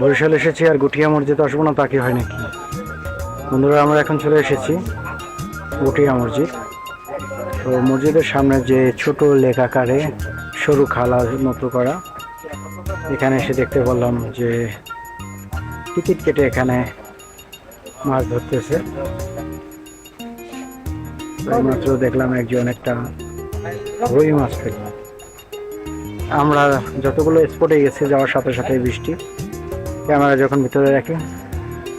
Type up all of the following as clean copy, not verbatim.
বরিশাল এসেছি আর গুটিয়া মসজিদ আসবো না তা কি হয় নাকি? বন্ধুরা, আমরা এখন চলে এসেছি গুটিয়া মসজিদ। তো মসজিদের সামনে যে ছোট লেক আকারে সরু খালার মতো করা, এখানে এসে দেখতে পারলাম যে টিকিট কেটে এখানে মাছ ধরতেছে। মাত্র দেখলাম একজন একটা রুই মাছ পেলাম। আমরা যতগুলো স্পটে গেছি যাওয়ার সাথে সাথে বৃষ্টি, ক্যামেরা যখন ভিতরে রাখি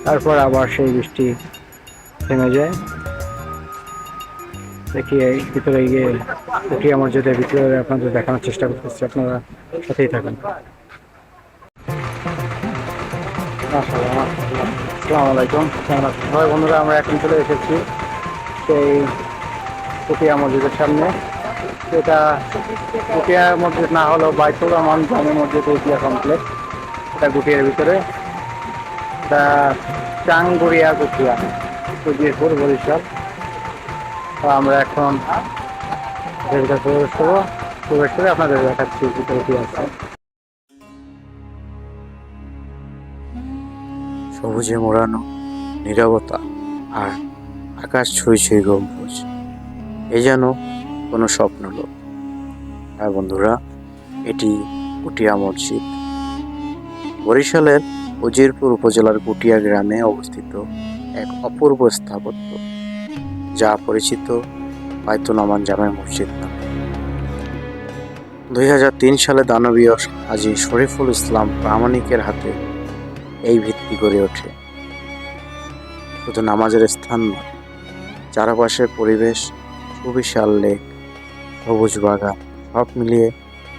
তারপর আবার সেই বৃষ্টি থেমে যায়। দেখি এই ভিতরে গিয়ে গুটিয়া মসজিদের ভিতরে আপনাদের দেখানোর চেষ্টা করতেছি, আপনারা সাথেই থাকুন। আসসালামু আলাইকুম, কেমন আছেন সবাই? বন্ধুরা, আমরা এখন চলে এসেছি সেই গুটিয়া মসজিদের সামনে। এটা গুটিয়া মসজিদ না হলেও বাইতুল রহমান জামে মসজিদ গুটিয়া কমপ্লেক্স, এটা গুটিয়ার ভিতরে। এটা চাংগুড়িয়া গুটিয়া, উজিরপুর, বরিশাল। তো আমরা এখন প্রবেশ করে আপনাদের দেখাচ্ছি ভিতরে কি আছে। সবুজে মোড়ানো নীরবতা আর আকাশ ছুঁই ছুঁই গম্বুজ, এ যেন কোনো স্বপ্নলোক। হ্যাঁ বন্ধুরা, এটি গুটিয়া মসজিদ। বরিশালের উজিরপুর উপজেলার গুটিয়া গ্রামে অবস্থিত এক অপূর্ব স্থাপত্য, যা পরিচিত বাইতুল আমান জামে মসজিদ নামে। 2003 সালে দানবীয় হাজী শরীফুল ইসলাম প্রামাণিকের হাতে এই ভিত্তি গড়ে ওঠে। শুধু নামাজের স্থান নয়, চারপাশের পরিবেশ, সুবিশাল লেক, সবুজ বাগান, সব মিলিয়ে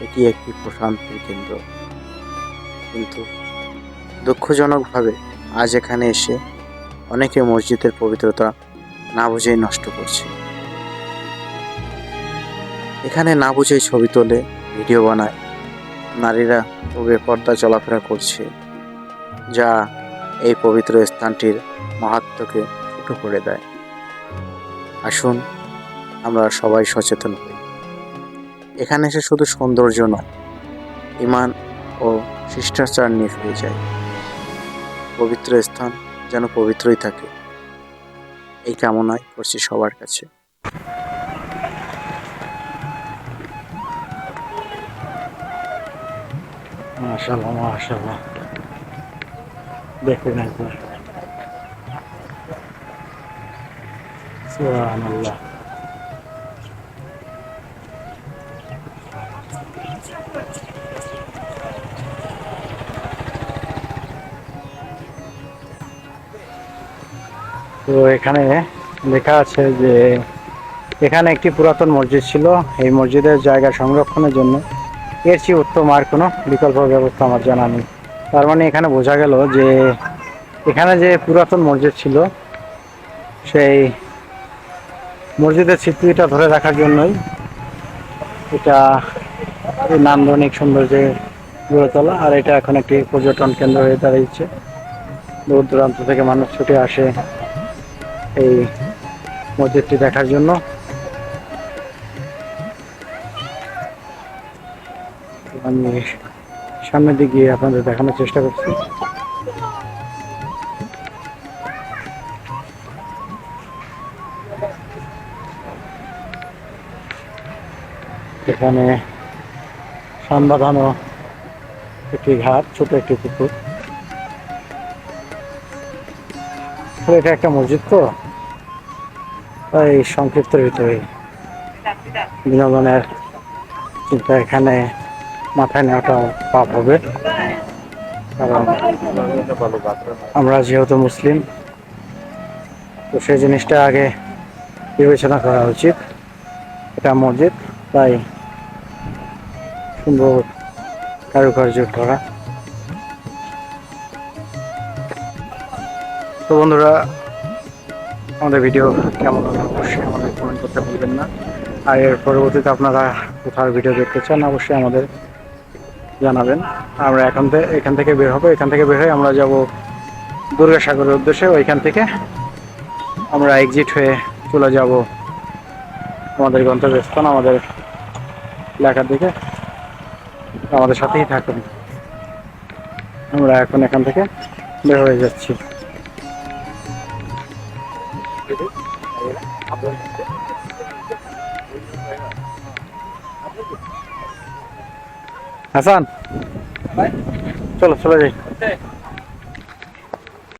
এটি একটি প্রশান্তির কেন্দ্র। কিন্তু দুঃখজনকভাবে আজ এখানে এসে অনেকে মসজিদের পবিত্রতা না বুঝেই নষ্ট করছে। এখানে না বুঝেই ছবি তোলে, ভিডিও বানায়, নারীরা বেপর্দা চলাফেরা করছে, যা এই পবিত্র স্থানটির মাহাত্ম্যকে ছোট করে দেয়। আসুন আমরা সবাই সচেতন হই। এখানে এসে শুধু সৌন্দর্য নয়, ঈমান ও শিষ্টাচার নিয়ে ফিরে যায়। পবিত্র স্থান যেন পবিত্রই থাকে, এই কামনাই করছি সবার কাছে। মাশাআল্লাহ, মাশাআল্লাহ, দেখুন একবার, সুবহানাল্লাহ। তো এখানে লেখা আছে যে এখানে একটি পুরাতন মসজিদ ছিল। এই মসজিদের জায়গা সংরক্ষণের জন্য এর চেয়ে উত্তম আর কোনো বিকল্প ব্যবস্থা আমার জানা নেই। তার মানে এখানে বোঝা গেল যে এখানে যে পুরাতন মসজিদ ছিল, সেই মসজিদের স্মৃতিটা ধরে রাখার জন্যই এটা নান্দনিক সৌন্দর্যে গড়ে তোলা। আর এটা এখন একটি পর্যটন কেন্দ্র হয়ে দাঁড়িয়েছে। দূর দূরান্ত থেকে মানুষ ছুটে আসে এই মসজিদটি দেখার জন্য। আমি সামনের দিকে গিয়ে আপনাদের দেখানোর চেষ্টা করছি। এখানে সামবাঁধানো একটি ঘাট, ছোট একটি পুকুর। এটা একটা মসজিদ, তো তাই সংক্ষিপ্তের ভিতরে বিনোদনের চিন্তা এখানে মাথায় নেওয়াটা পাপ হবে, কারণ আমরা যেহেতু মুসলিম, তো সেই জিনিসটা আগে বিবেচনা করা উচিত। এটা মসজিদ, তাই সুন্দর কারুকার্য করা। তো বন্ধুরা, আমাদের ভিডিও কেমন হলো অবশ্যই আমাদের কমেন্ট করতে ভুলবেন না। আর এর পরবর্তীতে আপনারা কোথাও ভিডিও দেখতে চান অবশ্যই আমাদের জানাবেন। আমরা এখান থেকে বের হবো। এখান থেকে বের হয়ে আমরা যাব দুর্গাসাগরের উদ্দেশ্যে। ওইখান থেকে আমরা এক্সিট হয়ে চলে যাব আমাদের গন্তব্যস্থান, আমাদের এলাকার দিকে। আমাদের সাথেই থাকুন। আমরা এখন এখান থেকে বের হয়ে যাচ্ছি। হাসান, চলো চলে যাই।